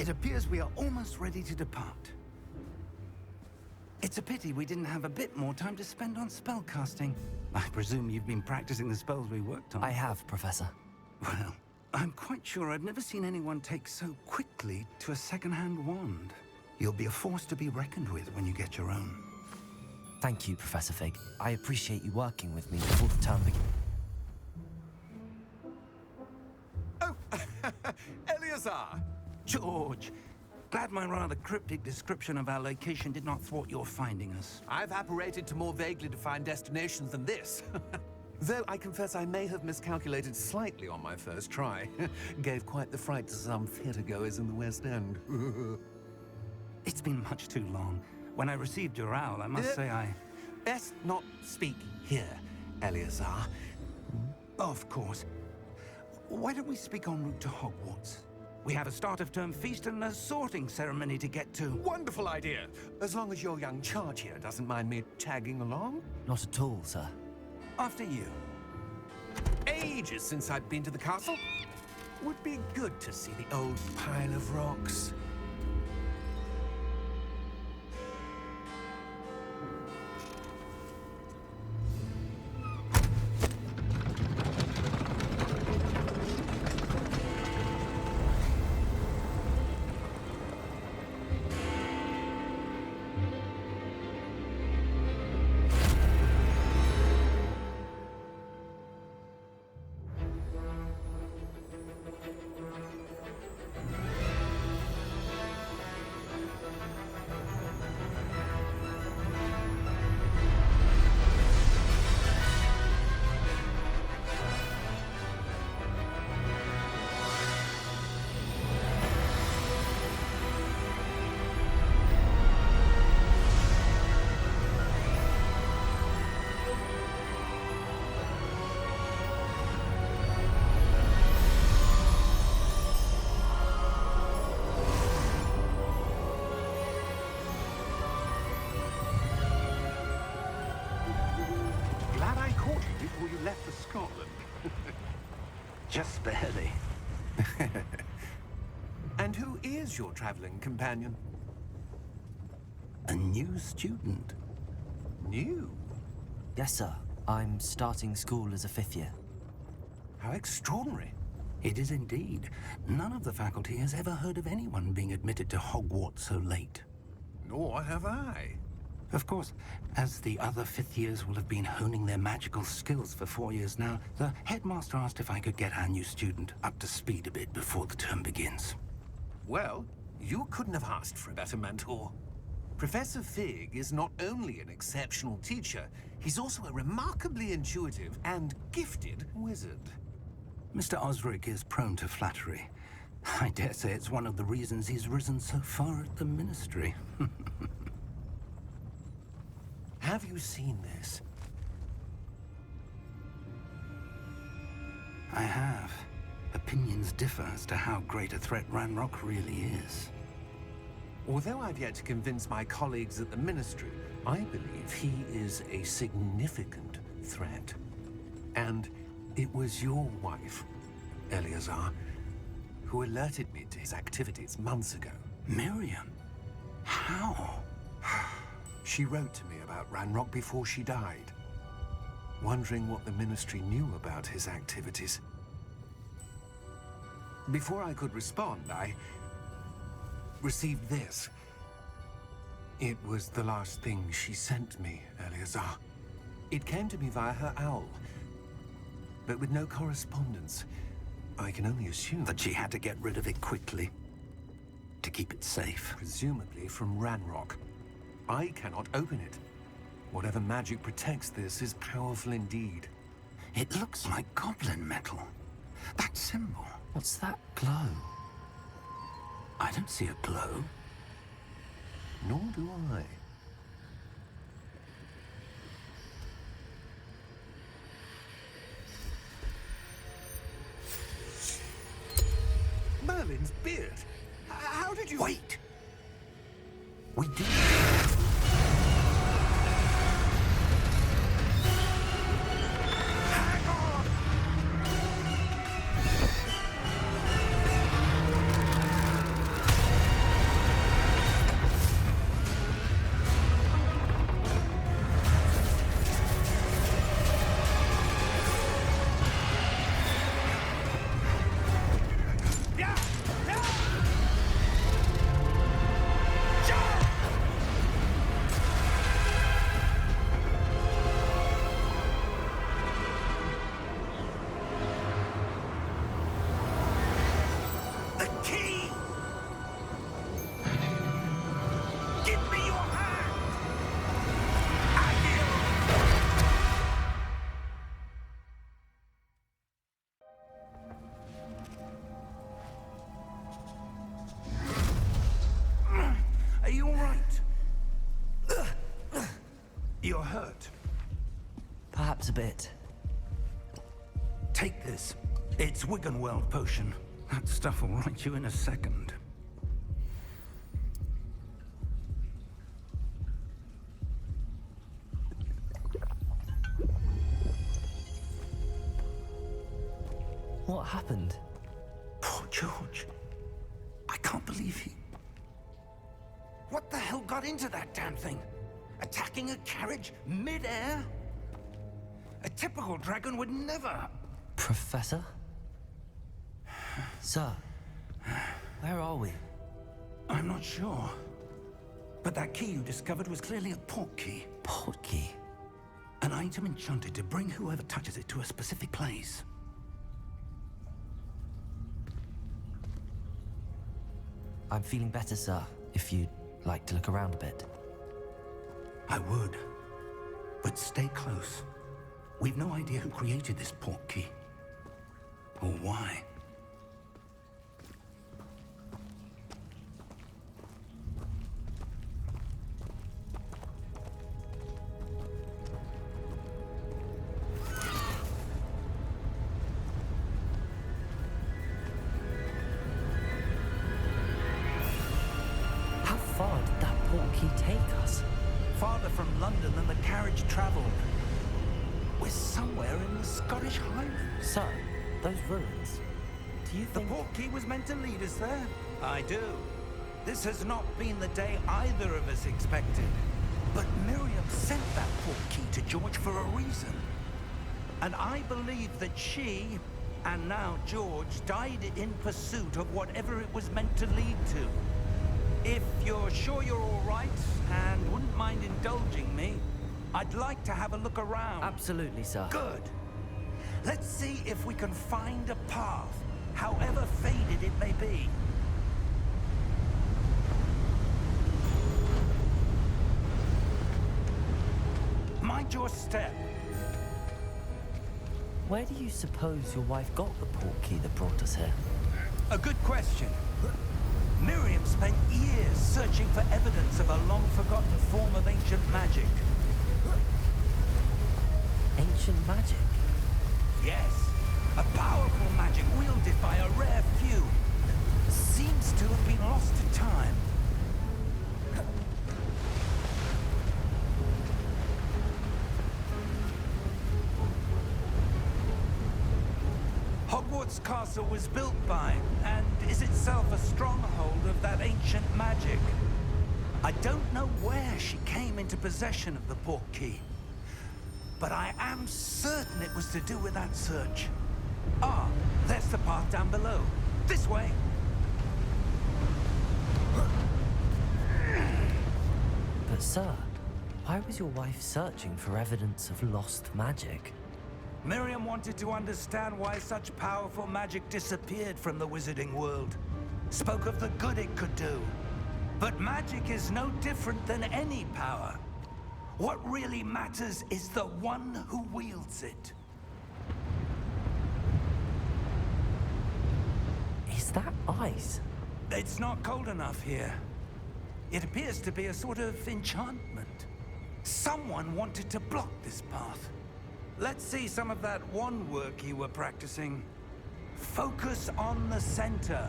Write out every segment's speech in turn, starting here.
It appears we are almost ready to depart. It's a pity we didn't have a bit more time to spend on spellcasting. I presume you've been practicing the spells we worked on. I have, Professor. Well, I'm quite sure I've never seen anyone take so quickly to a second-hand wand. You'll be a force to be reckoned with when you get your own. Thank you, Professor Fig. I appreciate you working with me before the term begins. Oh, Eleazar! George! Glad my rather cryptic description of our location did not thwart your finding us. I've apparated to more vaguely defined destinations than this. Though I confess I may have miscalculated slightly on my first try. Gave quite the fright to some theatregoers in the West End. It's been much too long. When I received your owl, I must say I... Best not speak here, Eleazar. Of course. Why don't we speak en route to Hogwarts? We have a start-of-term feast and a sorting ceremony to get to. Wonderful idea! As long as your young charge here doesn't mind me tagging along. Not at all, sir. After you. Ages since I've been to the castle. Would be good to see the old pile of rocks. Before you left for Scotland. Just barely. And who is your traveling companion? A new student. New? Yes, sir. I'm starting school as a 5th year. How extraordinary. It is indeed. None of the faculty has ever heard of anyone being admitted to Hogwarts so late. Nor have I. Of course, as the other 5th years will have been honing their magical skills for 4 years now, the headmaster asked if I could get our new student up to speed a bit before the term begins. Well, you couldn't have asked for a better mentor. Professor Fig is not only an exceptional teacher, he's also a remarkably intuitive and gifted wizard. Mr. Osric is prone to flattery. I dare say it's one of the reasons he's risen so far at the Ministry. Have you seen this? I have. Opinions differ as to how great a threat Ranrock really is. Although I've yet to convince my colleagues at the Ministry, I believe he is a significant threat. And it was your wife, Eleazar, who alerted me to his activities months ago. Miriam? How? She wrote to me about Ranrock before she died, wondering what the Ministry knew about his activities. Before I could respond, I received this. It was the last thing she sent me, Eleazar. It came to me via her owl, but with no correspondence. I can only assume That she had to get rid of it quickly, to keep it safe. presumably from Ranrock. I cannot open it. Whatever magic protects this is powerful indeed. It looks like goblin metal. That symbol. What's that glow? I don't see a glow. Nor do I. Merlin's beard. How did you... Wait! We did. Give me your hand! Are you all right? You're hurt. Perhaps a bit. Take this. It's Wiggenweld potion. That stuff will right you in a second. What happened? Poor George. I can't believe he... What the hell got into that damn thing? Attacking a carriage mid-air? A typical dragon would never... Professor? Sir, where are we? I'm not sure. But that key you discovered was clearly a port key. Port key? An item enchanted to bring whoever touches it to a specific place. I'm feeling better, sir, if you'd like to look around a bit. I would. But stay close. We've no idea who created this port key. Or why. How far did that port key take us? Farther from London than the carriage traveled. We're somewhere in the Scottish Highlands. Sir, those ruins. Do you The think... port key was meant to lead us there? I do. This has not been the day either of us expected. But Miriam sent that port key to George for a reason. And I believe that she, and now George, died in pursuit of whatever it was meant to lead to. If you're sure you're all right, and wouldn't mind indulging me, I'd like to have a look around. Absolutely, sir. Good. Let's see if we can find a path, however faded it may be. Mind your step. Where do you suppose your wife got the port key that brought us here? A good question. Miriam spent years searching for evidence of a long-forgotten form of ancient magic. Ancient magic? Yes, a powerful magic wielded by a rare few. Seems to have been lost to time. Hogwarts Castle was built by, and is itself a stronghold of that ancient magic. I don't know where she came into possession of the port key, but I am certain it was to do with that search. Ah, there's the path down below. This way. But sir, why was your wife searching for evidence of lost magic? Miriam wanted to understand why such powerful magic disappeared from the wizarding world. Spoke of the good it could do. But magic is no different than any power. What really matters is the one who wields it. Is that ice? It's not cold enough here. It appears to be a sort of enchantment. Someone wanted to block this path. Let's see some of that wand work you were practicing. Focus on the center.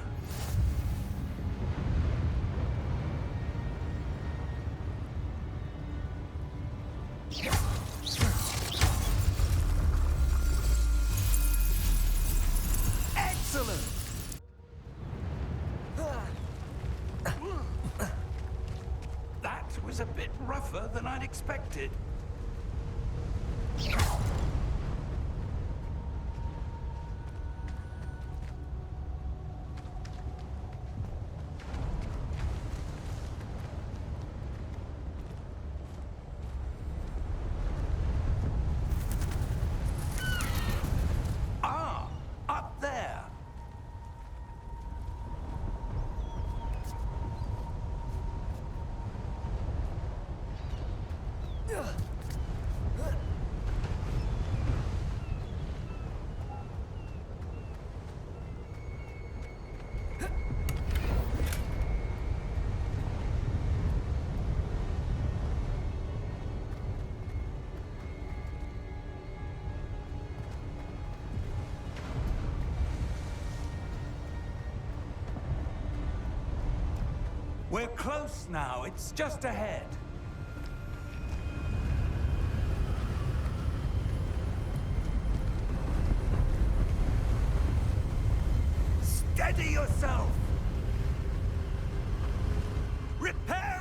Excellent! That was a bit rougher than I'd expected. Ah, up there. We're close now. It's just ahead. Steady yourself! Reparo!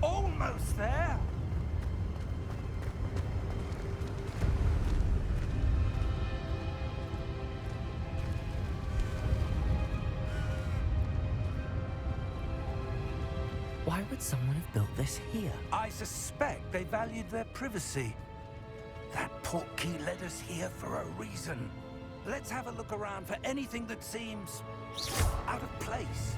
Almost there. Why would someone have built this here? I suspect they valued their privacy. That portkey led us here for a reason. Let's have a look around for anything that seems out of place.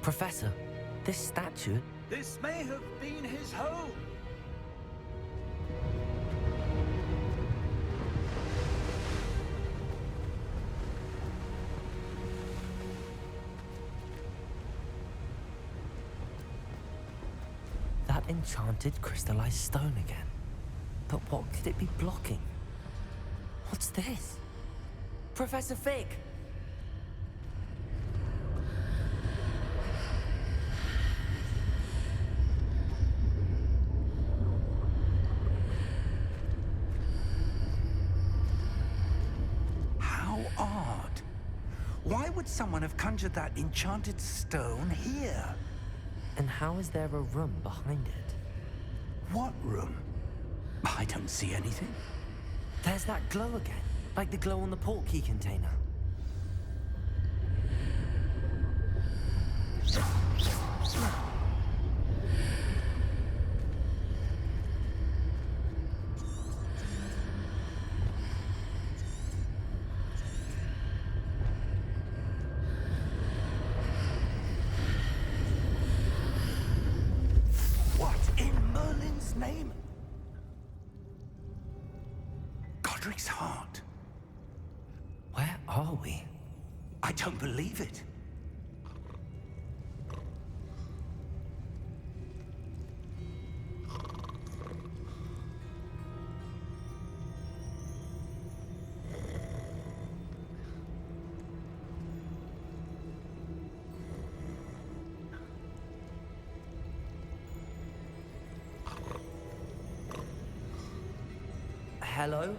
Professor, this statue... This may have been his home. That enchanted crystallized stone again. But what could it be blocking? What's this? Professor Fig! How odd. Why would someone have conjured that enchanted stone here? And how is there a room behind it? What room? I don't see anything. There's that glow again, like the glow on the portkey container. What in Merlin's name? Godric's heart. Where are we? I don't believe it. Hello?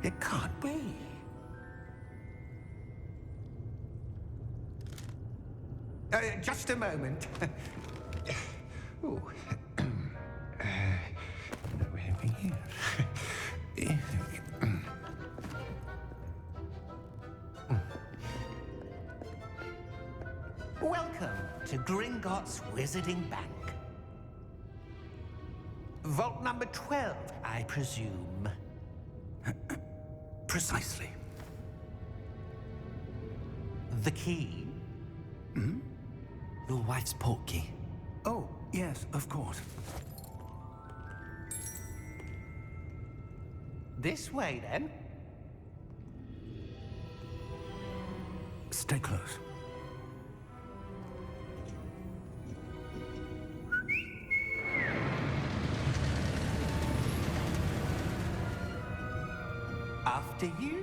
It can't be. Just a moment. Ooh. Where are we here? Welcome to Gringotts Wizarding Bank. Vault number 12, I presume. Precisely. The key? Your wife's portkey. Oh, yes, of course. This way, then. Stay close. After you.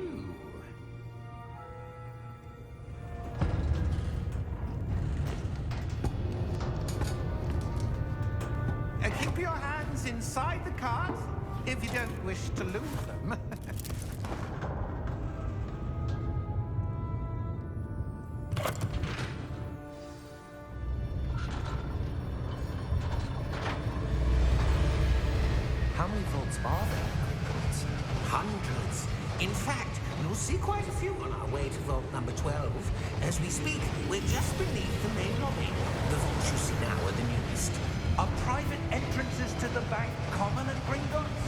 Keep your hands inside the cart if you don't wish to lose them. How many vaults are there? Hundreds. In fact, you'll see quite a few on our way to vault number 12. As we speak, we're just beneath the main lobby. The vaults you see now are the newest. Are private entrances to the bank common at Gringotts?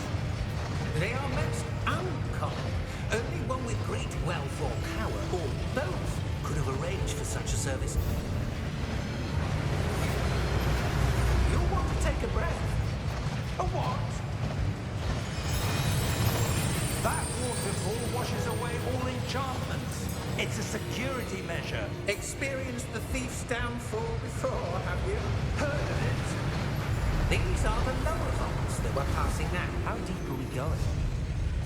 They are most uncommon. Only one with great wealth or power, or both, could have arranged for such a service. You'll want to take a breath. A what? That waterfall washes away all enchantments. It's a security measure. Experienced the thief's downfall before, have you? Heard of it? These are the lower vaults that we're passing now. How deep are we going?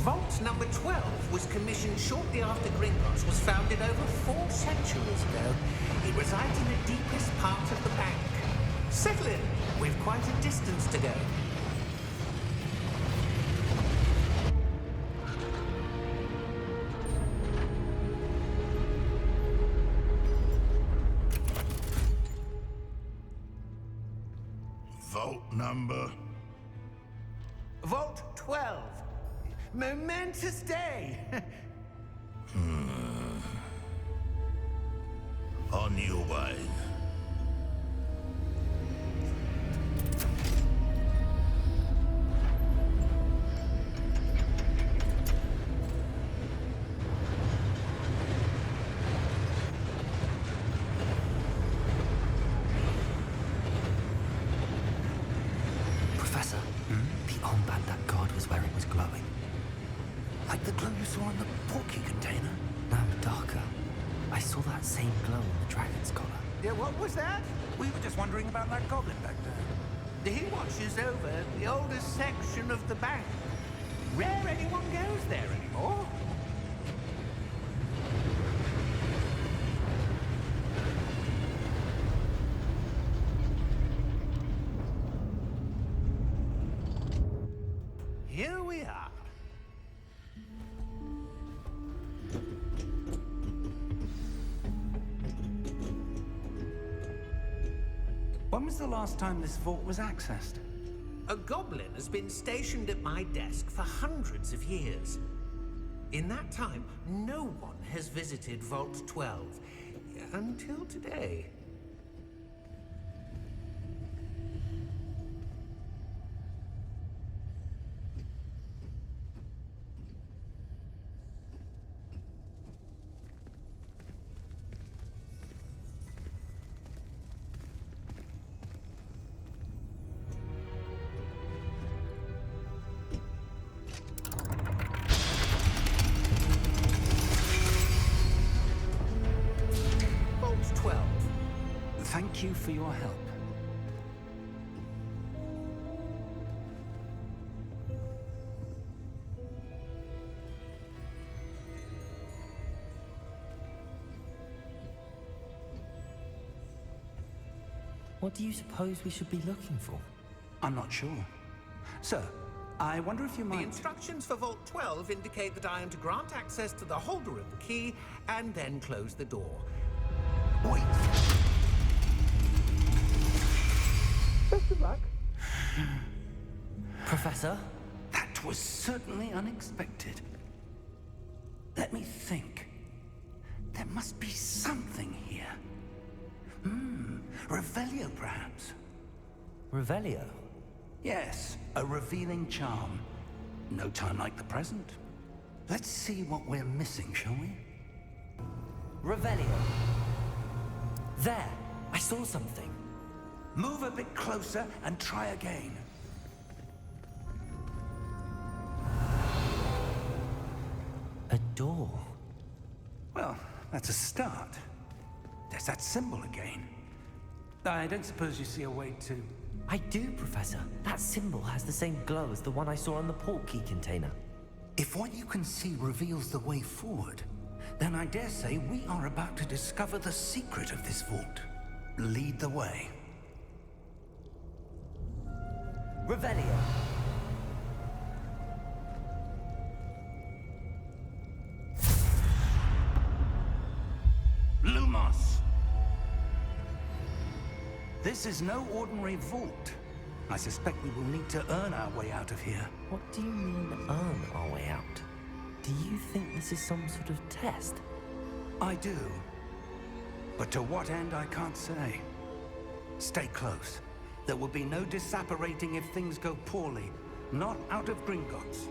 Vault number 12 was commissioned shortly after Gringotts was founded over 4 centuries ago. It resides in the deepest part of the bank. Settle in. We've quite a distance to go. Vault number? Vault 12. Momentous day. On your way. Professor, the armband that guard was wearing was glowing. Like the glow you saw in the porky container? No, darker. I saw that same glow on the dragon's collar. Yeah, what was that? We were just wondering about that goblin back there. He watches over the oldest section of the bank. Rare anyone goes there anymore. Here we are. When was the last time this vault was accessed? A goblin has been stationed at my desk for hundreds of years. In that time, no one has visited Vault 12 until today. Vault 12. Thank you for your help. What do you suppose we should be looking for? I'm not sure. Sir, I wonder if you The might... instructions for Vault 12 indicate that I am to grant access to the holder of the key and then close the door. Wait! Best of luck. Professor? That was certainly unexpected. Let me think. There must be something here. Revelio, perhaps? Revelio? Yes, a revealing charm. No time like the present. Let's see what we're missing, shall we? Revelio. There! I saw something. Move a bit closer and try again. A door. Well, that's a start. There's that symbol again. I don't suppose you see a way to... I do, Professor. That symbol has the same glow as the one I saw on the port key container. If what you can see reveals the way forward, then I dare say we are about to discover the secret of this vault. Lead the way. Revelio. Lumos! This is no ordinary vault. I suspect we will need to earn our way out of here. What do you mean, earn our way out? Do you think this is some sort of test? I do. But to what end, I can't say. Stay close. There will be no disapparating if things go poorly. Not out of Gringotts.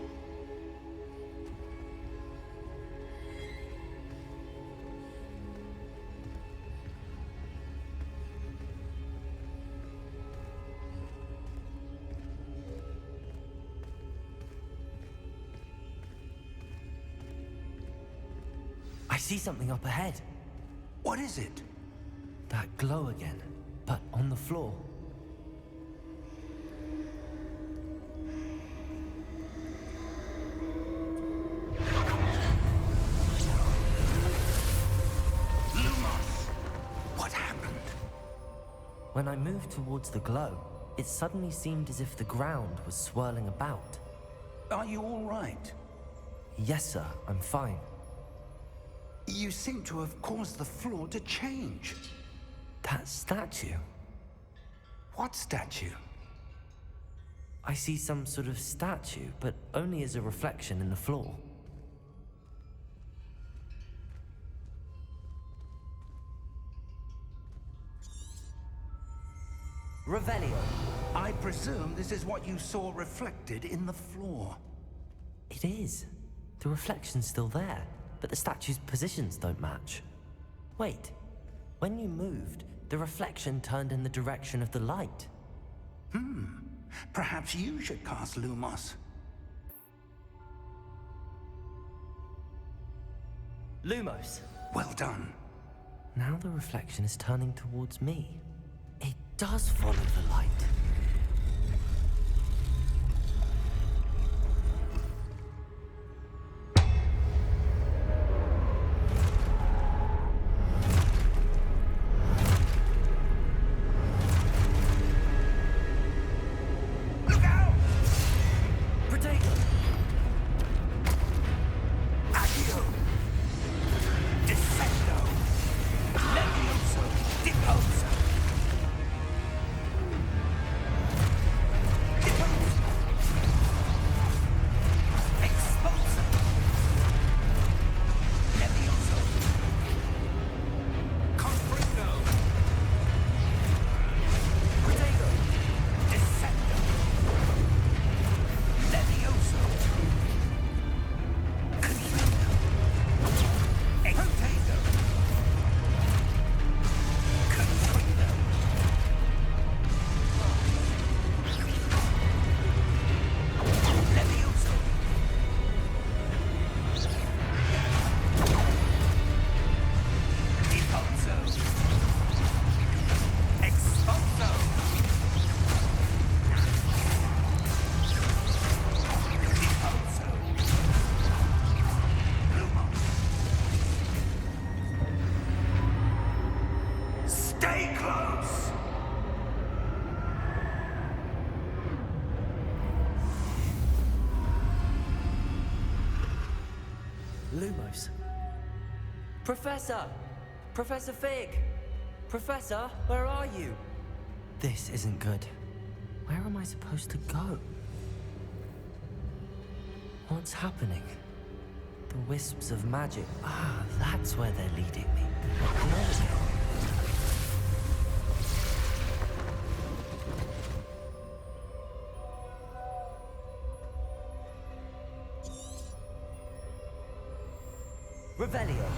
I see something up ahead. What is it? That glow again, but on the floor. Lumos! What happened? When I moved towards the glow, it suddenly seemed as if the ground was swirling about. Are you all right? Yes, sir, I'm fine. You seem to have caused the floor to change. That statue. What statue? I see some sort of statue, but only as a reflection in the floor. Revelio. I presume this is what you saw reflected in the floor. It is. The reflection's still there, but the statue's positions don't match. Wait. When you moved, the reflection turned in the direction of the light. Perhaps you should cast Lumos. Lumos. Well done. Now the reflection is turning towards me. It does follow the light. Look out! Protego! Accio! Descendo! Levioso! Deposa! Deposa! Expulsa! Levioso! Confringo! Protego! Descendo! Levioso! Confringo! Exotego! Confringo! Levioso! Deposo! Expulso! Deposo! Lumos! Stay close! Lumos. Professor! Professor Fig! Professor, where are you? This isn't good. Where am I supposed to go? What's happening? The wisps of magic. Ah, that's where they're leading me. Revelio.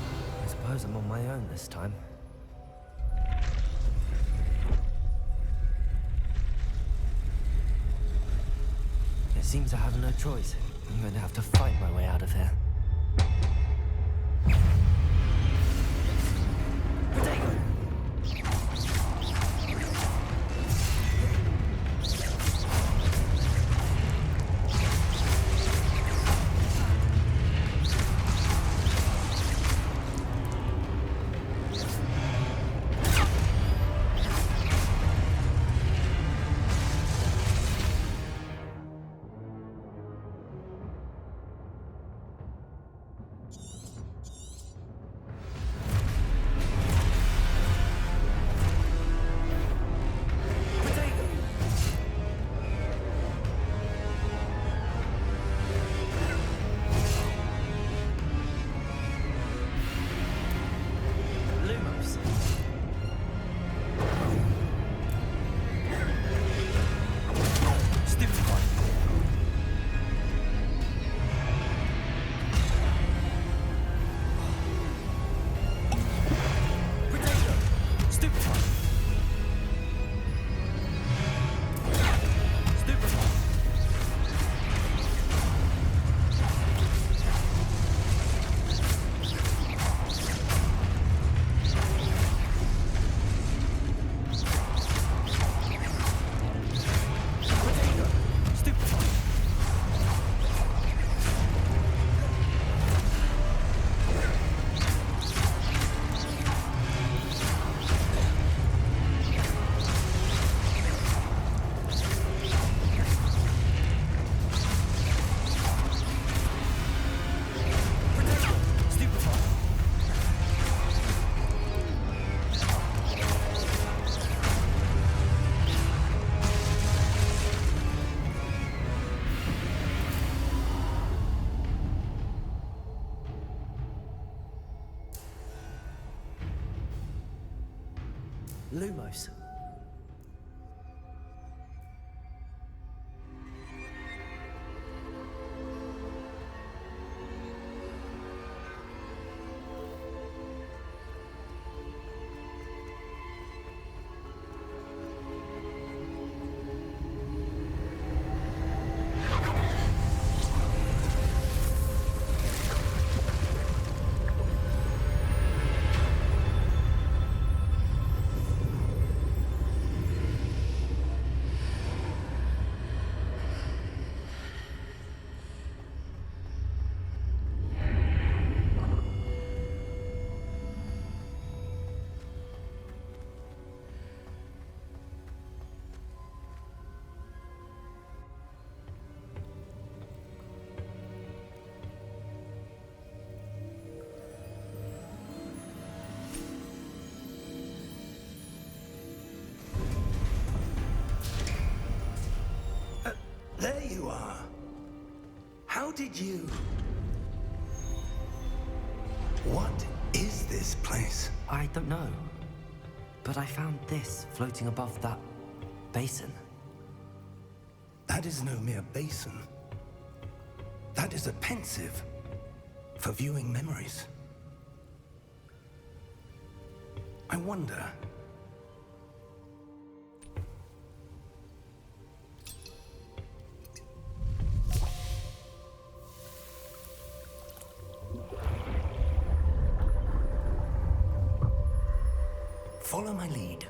I suppose I'm on my own this time. It seems I have no choice. I'm going to have to fight my way out of here. Protego! Lumos. There you are. How did you... What is this place? I don't know. But I found this floating above that basin. That is no mere basin. That is a pensive for viewing memories. I wonder... Follow my lead.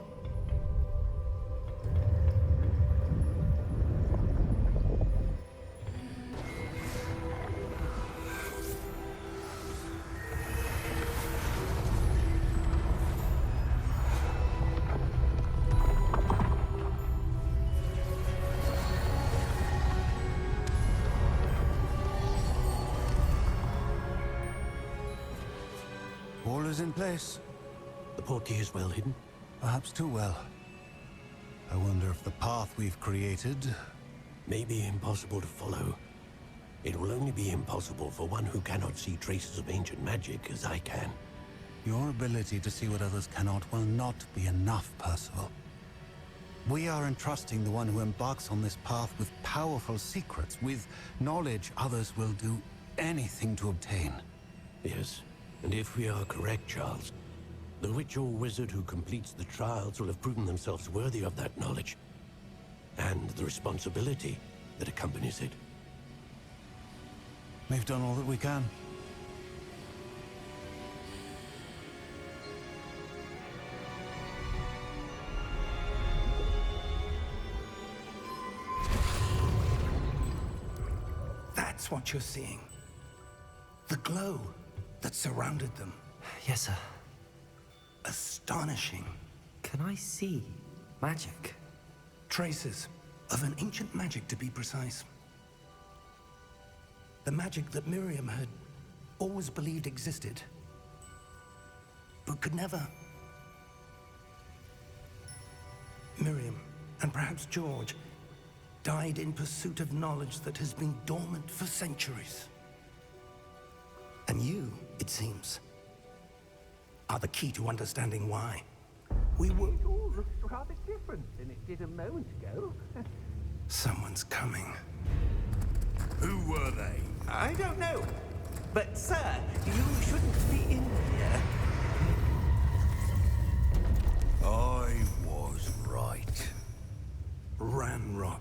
All is in place. The portkey is well hidden. Perhaps too well. I wonder if the path we've created... May be impossible to follow. It will only be impossible for one who cannot see traces of ancient magic as I can. Your ability to see what others cannot will not be enough, Percival. We are entrusting the one who embarks on this path with powerful secrets, with knowledge others will do anything to obtain. Yes, and if we are correct, Charles, the witch or wizard who completes the trials will have proven themselves worthy of that knowledge, and the responsibility that accompanies it. We've done all that we can. That's what you're seeing. The glow that surrounded them. Yes, sir. Astonishing. Can I see magic? Traces of an ancient magic, to be precise. The magic that Miriam had always believed existed, but could never. Miriam, and perhaps George, died in pursuit of knowledge that has been dormant for centuries. And you, it seems, are the key to understanding why. We were... It all looks rather different than it did a moment ago. Someone's coming. Who were they? I don't know. But, sir, you shouldn't be in here. I was right. Ranrock.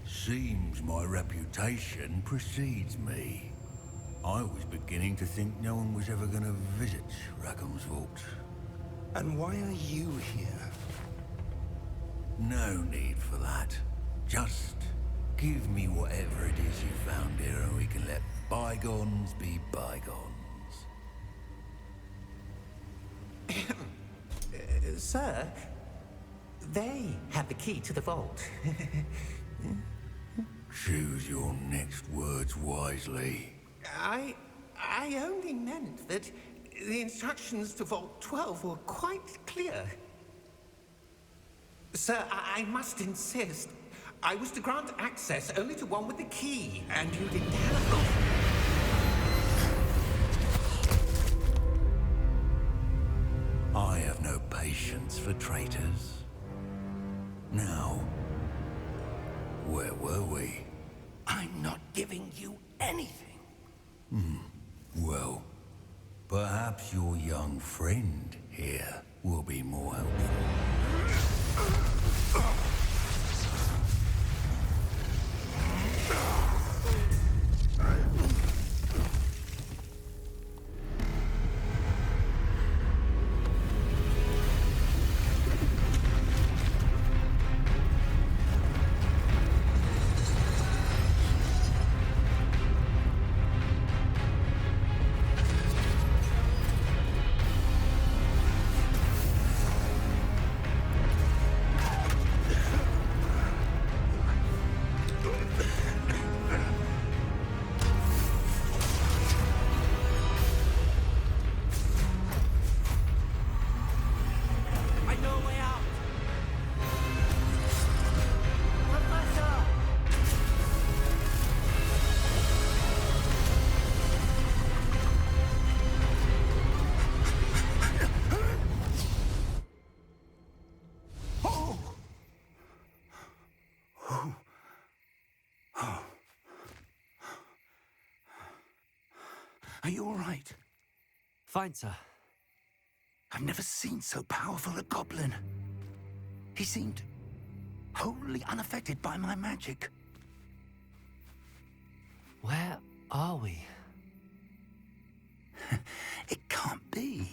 Seems my reputation precedes me. I was beginning to think no one was ever going to visit Rackham's vault. And why are you here? No need for that. Just give me whatever it is you found here and we can let bygones be bygones. Sir, they have the key to the vault. Choose your next words wisely. I only meant that the instructions to Vault 12 were quite clear. Sir, I must insist. I was to grant access only to one with the key, and you didn't have... I have no patience punishments for traitors. Now, where were we? I'm not giving you anything. Well, perhaps your young friend here will be more helpful. I know a way out! Professor! Are you all right? Fine, sir. I've never seen so powerful a goblin. He seemed wholly unaffected by my magic. Where are we? It can't be.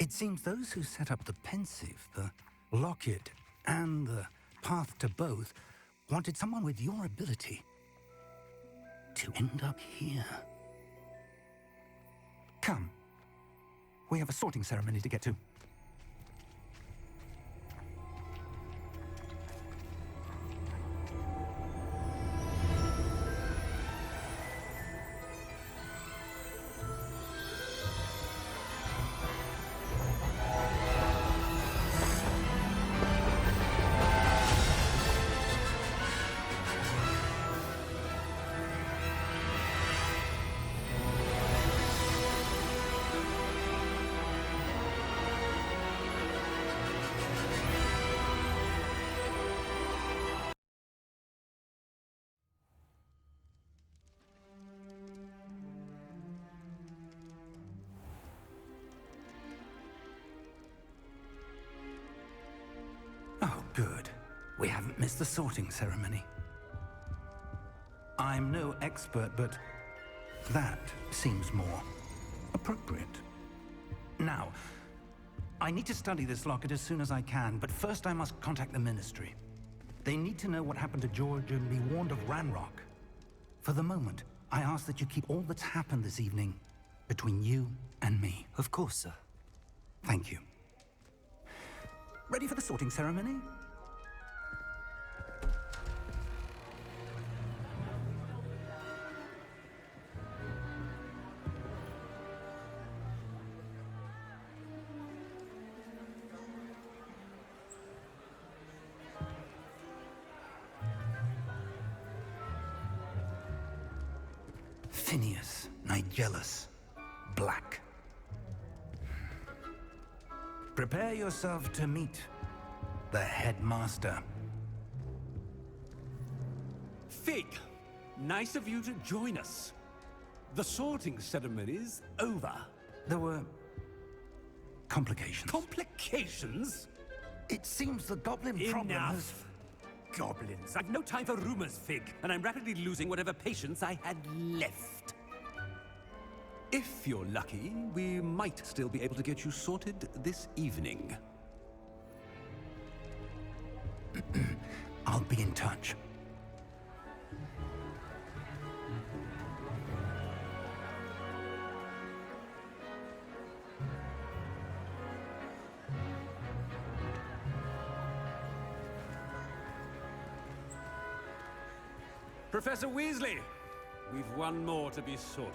It seems those who set up the pensive, the locket, and the path to both wanted someone with your ability to end up here. Come. We have a sorting ceremony to get to. Oh, good. We haven't missed the sorting ceremony. I'm no expert, but that seems more appropriate. Now, I need to study this locket as soon as I can, but first I must contact the Ministry. They need to know what happened to George and be warned of Ranrock. For the moment, I ask that you keep all that's happened this evening between you and me. Of course, sir. Thank you. Ready for the sorting ceremony? Phineas, Nigellus, Black. Prepare yourself to meet the headmaster. Fig, nice of you to join us. The sorting ceremony's over. There were complications. Complications? It seems the goblin problem has... Enough. Goblins. I've no time for rumors, Fig, and I'm rapidly losing whatever patience I had left. If you're lucky, we might still be able to get you sorted this evening. I'll be in touch. Professor Weasley, we've one more to be sorted.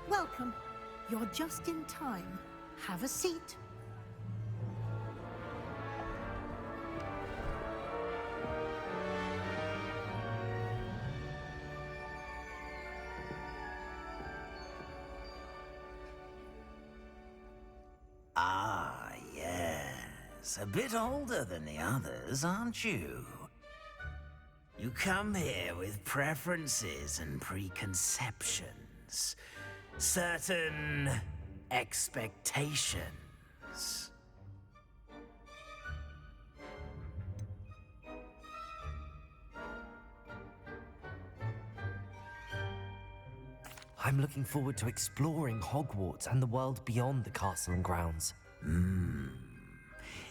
Welcome. You're just in time. Have a seat. a bit older than the others, aren't you? You come here with preferences and preconceptions, certain expectations. I'm looking forward to exploring Hogwarts and the world beyond the castle and grounds.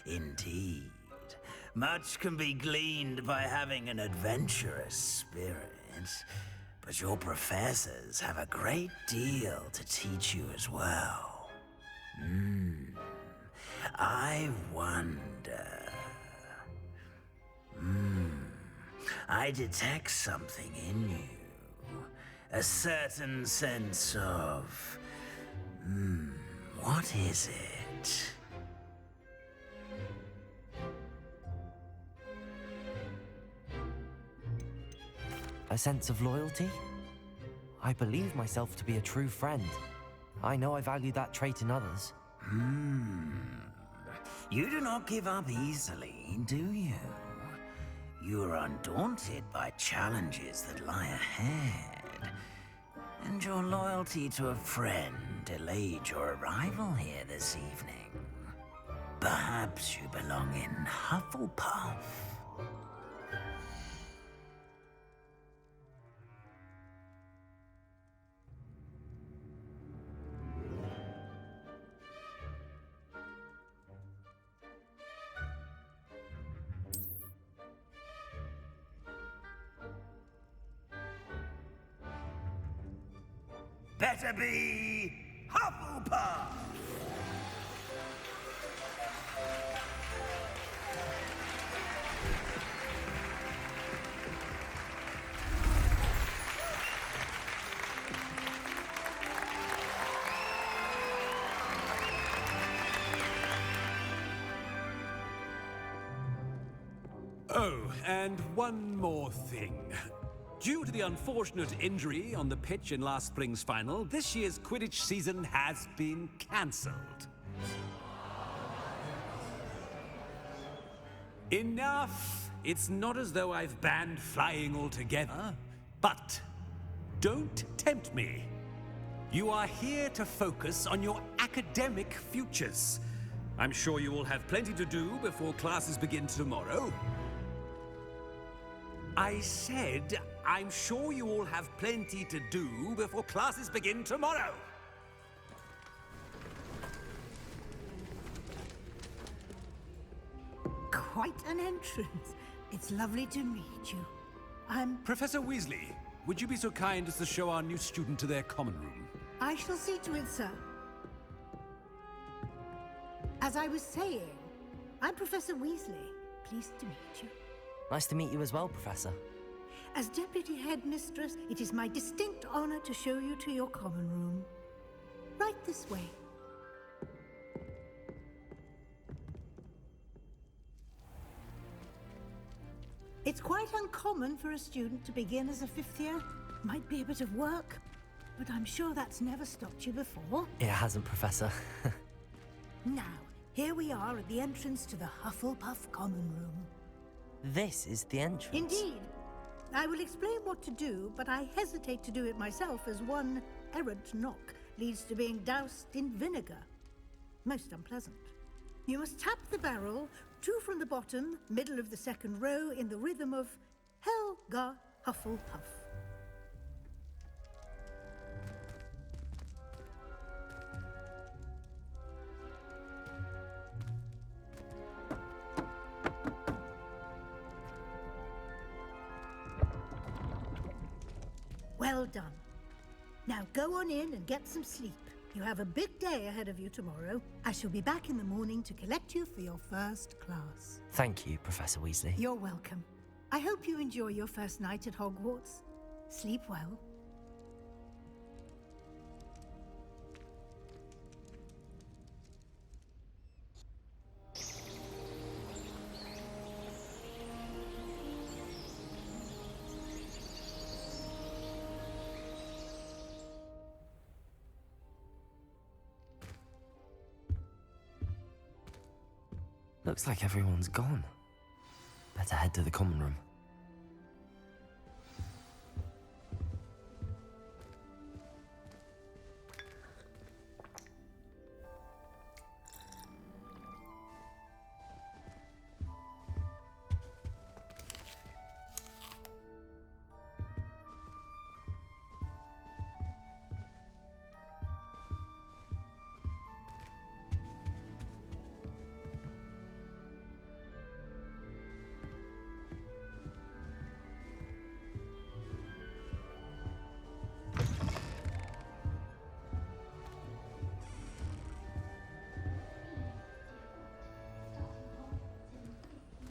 Indeed. Much can be gleaned by having an adventurous spirit, but your professors have a great deal to teach you as well. I wonder... I detect something in you. A certain sense of... what is it? A sense of loyalty? I believe myself to be a true friend. I know I value that trait in others. You do not give up easily, do you? You are undaunted by challenges that lie ahead. And your loyalty to a friend delayed your arrival here this evening. Perhaps you belong in Hufflepuff. Better be Hufflepuff! Oh, and one more thing. Due to the unfortunate injury on the pitch in last spring's final, this year's Quidditch season has been cancelled. Enough! It's not as though I've banned flying altogether, but don't tempt me. You are here to focus on your academic futures. I'm sure you will have plenty to do before classes begin tomorrow. I said, I'm sure you all have plenty to do before classes begin tomorrow. Quite an entrance. It's lovely to meet you. Professor Weasley, would you be so kind as to show our new student to their common room? I shall see to it, sir. As I was saying, I'm Professor Weasley. Pleased to meet you. Nice to meet you as well, Professor. As Deputy Headmistress, it is my distinct honor to show you to your common room. Right this way. It's quite uncommon for a student to begin as a fifth year. Might be a bit of work, but I'm sure that's never stopped you before. It hasn't, Professor. Now, here we are at the entrance to the Hufflepuff common room. This is the entrance. Indeed. I will explain what to do, but I hesitate to do it myself as one errant knock leads to being doused in vinegar. Most unpleasant. You must tap the barrel, 2 from the bottom, middle of the second row, in the rhythm of Helga Hufflepuff. Well done. Now go on in and get some sleep. You have a big day ahead of you tomorrow. I shall be back in the morning to collect you for your first class. Thank you, Professor Weasley. You're welcome. I hope you enjoy your first night at Hogwarts. Sleep well. Looks like everyone's gone. Better head to the common room.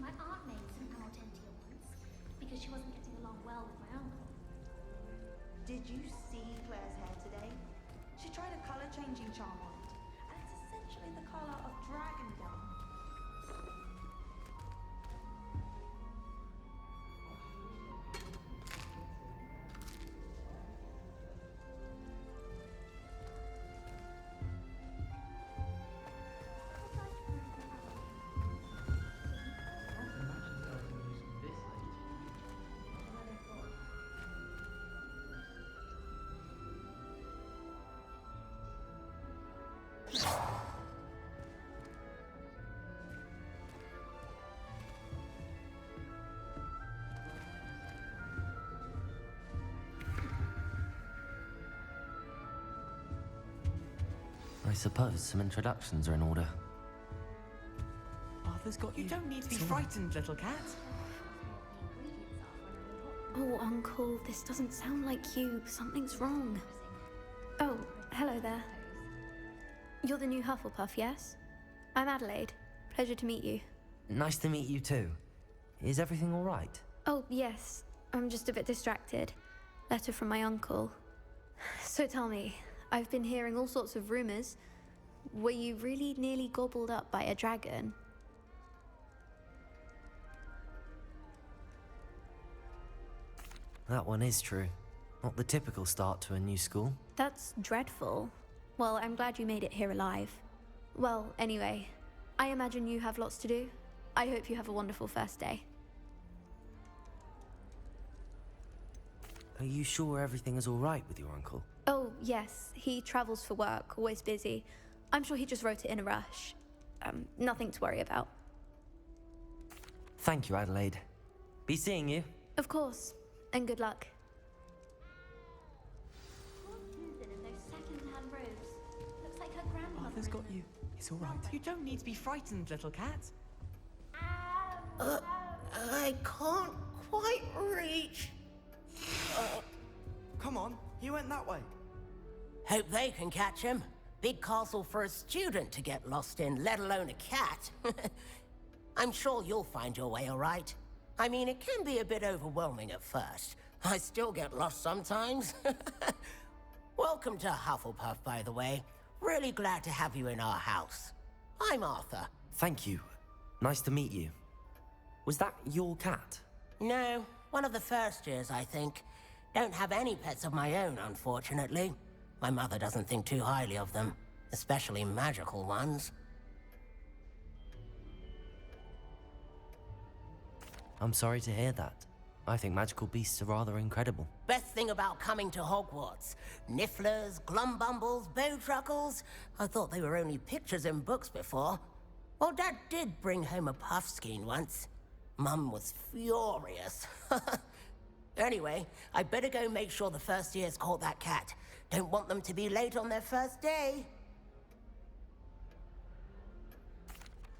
My aunt made some Argentia once because she wasn't getting along well with my uncle. Did you see Claire's hair today? She tried a color changing charm on it, and it's essentially the color of dragon dung. I suppose some introductions are in order. Arthur's got you. You don't need to be frightened, little cat. Oh, Uncle, this doesn't sound like you. Something's wrong. Oh, hello there. You're the new Hufflepuff, yes? I'm Adelaide. Pleasure to meet you. Nice to meet you too. Is everything all right? Oh, yes. I'm just a bit distracted. Letter from my uncle. So tell me, I've been hearing all sorts of rumors. Were you really nearly gobbled up by a dragon? That one is true. Not the typical start to a new school. That's dreadful. Well, I'm glad you made it here alive. Well, anyway, I imagine you have lots to do. I hope you have a wonderful first day. Are you sure everything is all right with your uncle? Oh, yes. He travels for work, always busy. I'm sure he just wrote it in a rush. Nothing to worry about. Thank you, Adelaide. Be seeing you. Of course. And good luck. Arthur's got you. It's all right. You don't need to be frightened, little cat. I can't quite reach. Come on, you went that way. Hope they can catch him. Big castle for a student to get lost in, let alone a cat. I'm sure you'll find your way all right. I mean, it can be a bit overwhelming at first. I still get lost sometimes. Welcome to Hufflepuff, by the way. Really glad to have you in our house. I'm Arthur. Thank you. Nice to meet you. Was that your cat? No, one of the first years, I think. Don't have any pets of my own, unfortunately. My mother doesn't think too highly of them, especially magical ones. I'm sorry to hear that. I think magical beasts are rather incredible. Best thing about coming to Hogwarts. Nifflers, glumbumbles, bowtruckles. I thought they were only pictures in books before. Well, Dad did bring home a puffskein once. Mum was furious. Anyway, I better go make sure the first years caught that cat. Don't want them to be late on their first day.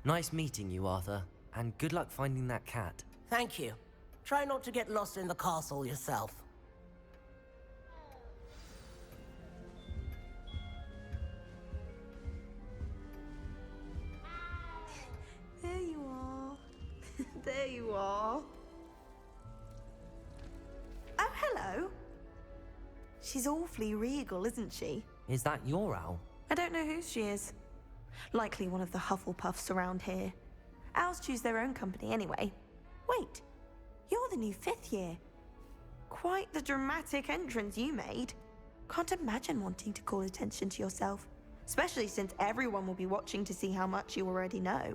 Nice meeting you, Arthur. And good luck finding that cat. Thank you. Try not to get lost in the castle yourself. There you are. There you are. Oh, hello. She's awfully regal, isn't she? Is that your owl? I don't know who she is. Likely one of the Hufflepuffs around here. Owls choose their own company anyway. Wait, you're the new 5th year. Quite the dramatic entrance you made. Can't imagine wanting to call attention to yourself, especially since everyone will be watching to see how much you already know.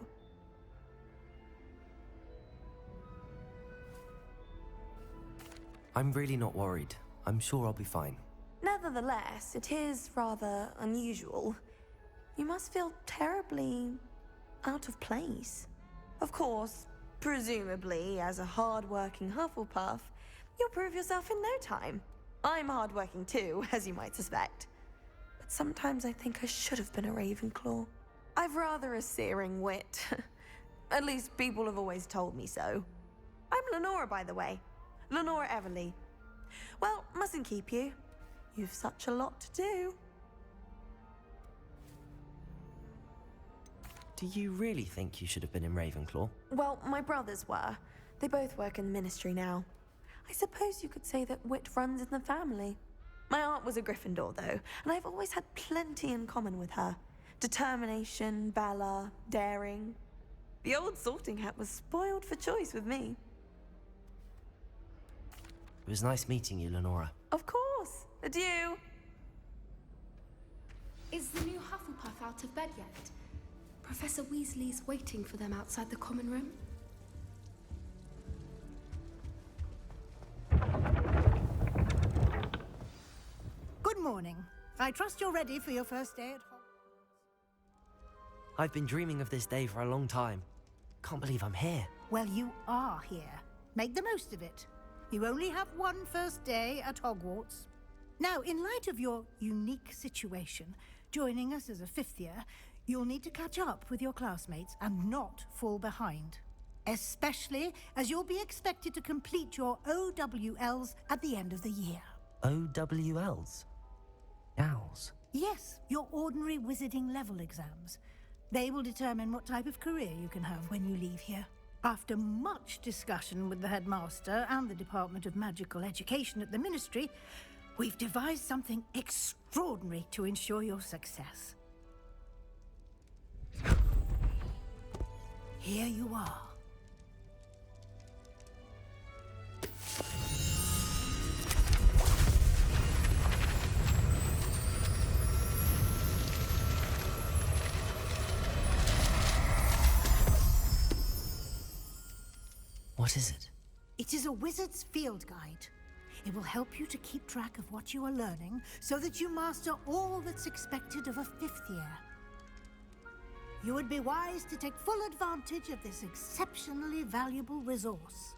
I'm really not worried. I'm sure I'll be fine. Nevertheless, it is rather unusual. You must feel terribly out of place. Of course, presumably, as a hard-working Hufflepuff, you'll prove yourself in no time. I'm hard-working too, as you might suspect. But sometimes I think I should have been a Ravenclaw. I've rather a searing wit. At least people have always told me so. I'm Lenora, by the way. Lenora Everly. Well, mustn't keep you. You've such a lot to do. Do you really think you should have been in Ravenclaw? Well, my brothers were. They both work in the ministry now. I suppose you could say that wit runs in the family. My aunt was a Gryffindor, though, and I've always had plenty in common with her. Determination, valor, daring. The old sorting hat was spoiled for choice with me. It was nice meeting you, Lenora. Of course. Adieu. Is the new Hufflepuff out of bed yet? Professor Weasley's waiting for them outside the common room. Good morning. I trust you're ready for your first day at Hogwarts. I've been dreaming of this day for a long time. Can't believe I'm here. Well, you are here. Make the most of it. You only have one first day at Hogwarts. Now, in light of your unique situation, joining us as a fifth year, you'll need to catch up with your classmates and not fall behind. Especially as you'll be expected to complete your OWLs at the end of the year. OWLs? Owls? Yes, your ordinary wizarding level exams. They will determine what type of career you can have when you leave here. After much discussion with the headmaster and the Department of Magical Education at the Ministry, we've devised something extraordinary to ensure your success. Here you are. What is it? It is a wizard's field guide. It will help you to keep track of what you are learning so that you master all that's expected of a fifth year. You would be wise to take full advantage of this exceptionally valuable resource.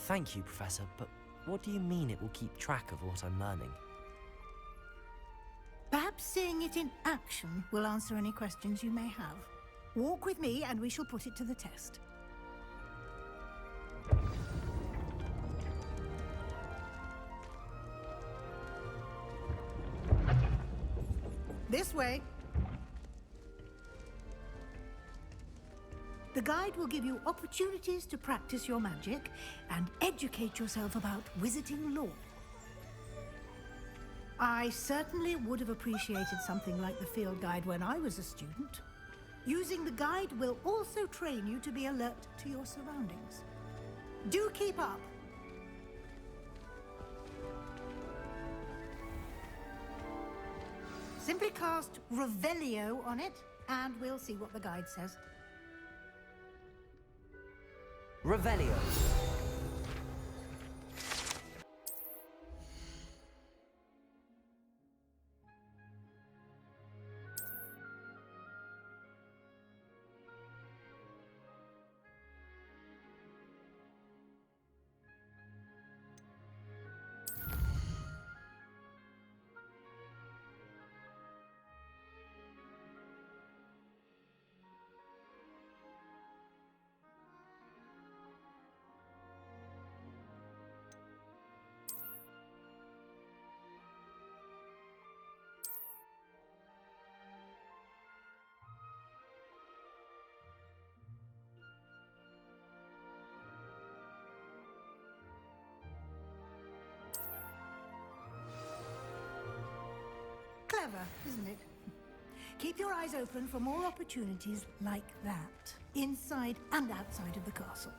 Thank you, Professor, but what do you mean it will keep track of what I'm learning? Perhaps seeing it in action will answer any questions you may have. Walk with me and we shall put it to the test. This way. The guide will give you opportunities to practice your magic and educate yourself about wizarding lore. I certainly would have appreciated something like the field guide when I was a student. Using the guide will also train you to be alert to your surroundings. Do keep up. Simply cast Revelio on it, and we'll see what the guide says. Revelio. Clever, isn't it? Keep your eyes open for more opportunities like that, inside and outside of the castle.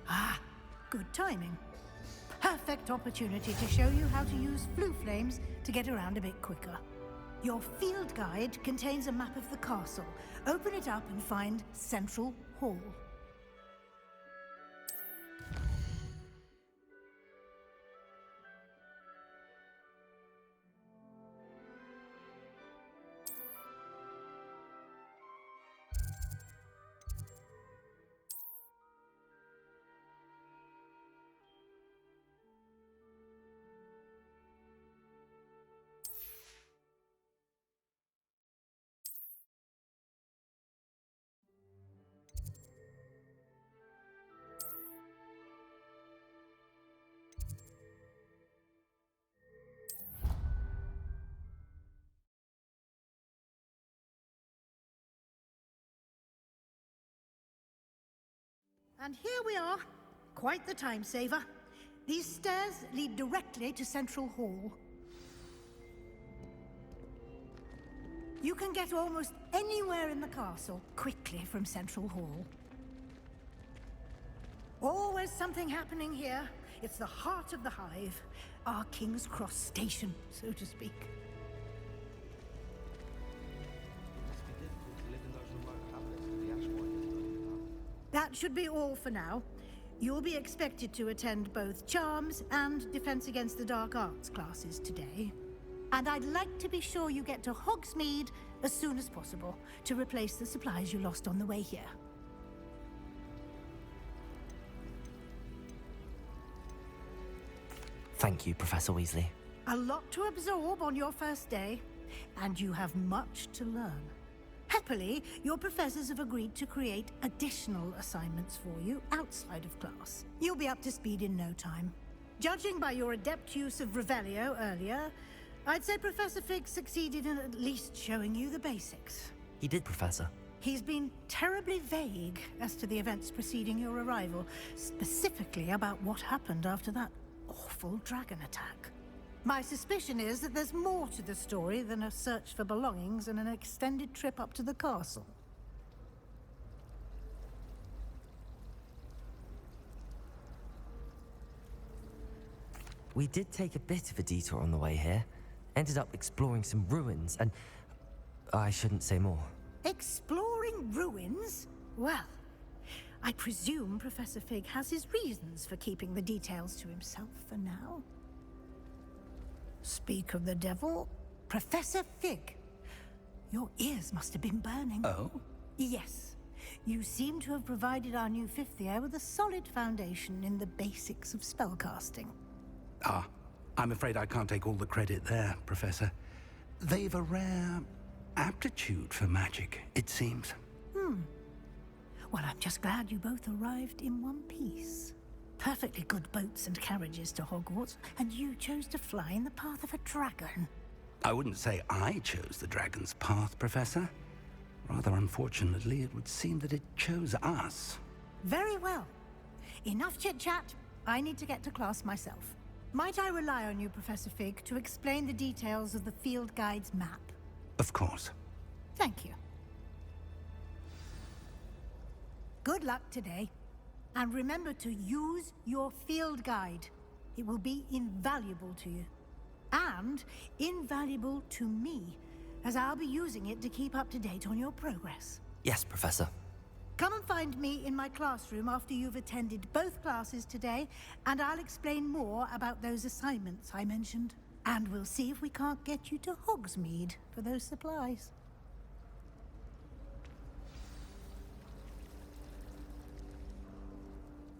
Ah, good timing. Perfect opportunity to show you how to use flue flames to get around a bit quicker. Your field guide contains a map of the castle. Open it up and find Central Hall. And here we are. Quite the time saver. These stairs lead directly to Central Hall. You can get almost anywhere in the castle quickly from Central Hall. Always something happening here. It's the heart of the hive. Our King's Cross station, so to speak. That should be all for now. You'll be expected to attend both Charms and Defense Against the Dark Arts classes today. And I'd like to be sure you get to Hogsmeade as soon as possible to replace the supplies you lost on the way here. Thank you, Professor Weasley. A lot to absorb on your first day, and you have much to learn. Happily, your professors have agreed to create additional assignments for you outside of class. You'll be up to speed in no time. Judging by your adept use of Revelio earlier, I'd say Professor Fig succeeded in at least showing you the basics. He did, Professor. He's been terribly vague as to the events preceding your arrival, specifically about what happened after that awful dragon attack. My suspicion is that there's more to the story than a search for belongings and an extended trip up to the castle. We did take a bit of a detour on the way here. Ended up exploring some ruins, and I shouldn't say more. Exploring ruins? Well, I presume Professor Fig has his reasons for keeping the details to himself for now. Speak of the devil, Professor Fig. Your ears must have been burning. Oh? Yes. You seem to have provided our new fifth year with a solid foundation in the basics of spellcasting. Ah, I'm afraid I can't take all the credit there, Professor. They've a rare aptitude for magic, it seems. Well, I'm just glad you both arrived in one piece. Perfectly good boats and carriages to Hogwarts, and you chose to fly in the path of a dragon. I wouldn't say I chose the dragon's path, Professor. Rather unfortunately, it would seem that it chose us. Very well. Enough chit-chat. I need to get to class myself. Might I rely on you, Professor Fig, to explain the details of the field guide's map? Of course. Thank you. Good luck today. And remember to use your field guide. It will be invaluable to you. And invaluable to me, as I'll be using it to keep up to date on your progress. Yes, Professor. Come and find me in my classroom after you've attended both classes today, and I'll explain more about those assignments I mentioned. And we'll see if we can't get you to Hogsmeade for those supplies.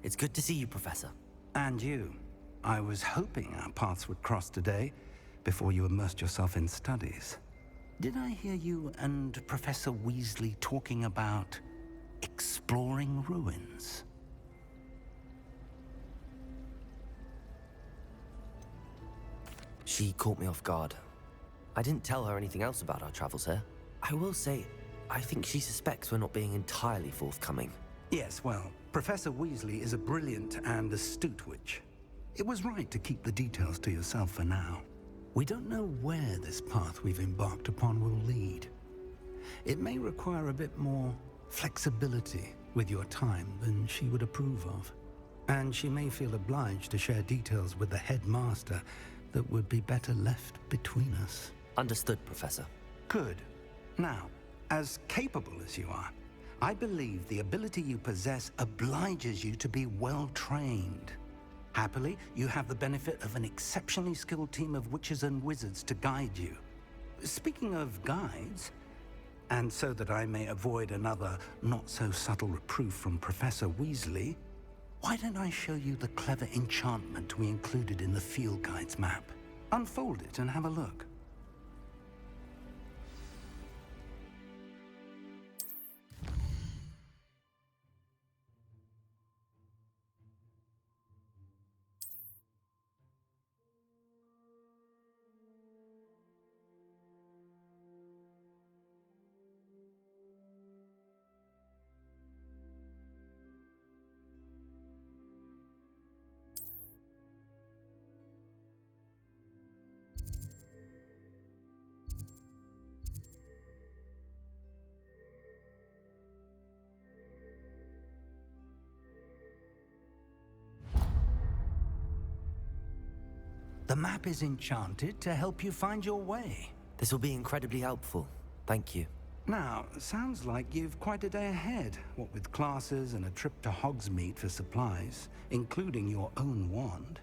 It's good to see you, Professor. And you. I was hoping our paths would cross today, before you immersed yourself in studies. Did I hear you and Professor Weasley talking about exploring ruins? She caught me off guard. I didn't tell her anything else about our travels here. I will say, I think she suspects we're not being entirely forthcoming. Yes, well, Professor Weasley is a brilliant and astute witch. It was right to keep the details to yourself for now. We don't know where this path we've embarked upon will lead. It may require a bit more flexibility with your time than she would approve of. And she may feel obliged to share details with the headmaster that would be better left between us. Understood, Professor. Good. Now, as capable as you are, I believe the ability you possess obliges you to be well trained. Happily, you have the benefit of an exceptionally skilled team of witches and wizards to guide you. Speaking of guides, and so that I may avoid another not-so-subtle reproof from Professor Weasley, why don't I show you the clever enchantment we included in the field guide's map? Unfold it and have a look. The map is enchanted to help you find your way. This will be incredibly helpful. Thank you. Now, sounds like you've quite a day ahead, what with classes and a trip to Hogsmeade for supplies, including your own wand.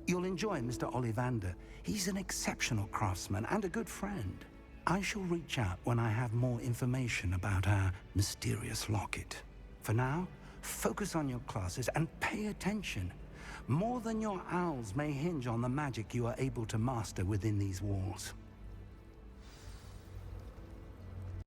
You'll enjoy Mr. Ollivander. He's an exceptional craftsman and a good friend. I shall reach out when I have more information about our mysterious locket. For now, focus on your classes and pay attention. More than your owls may hinge on the magic you are able to master within these walls.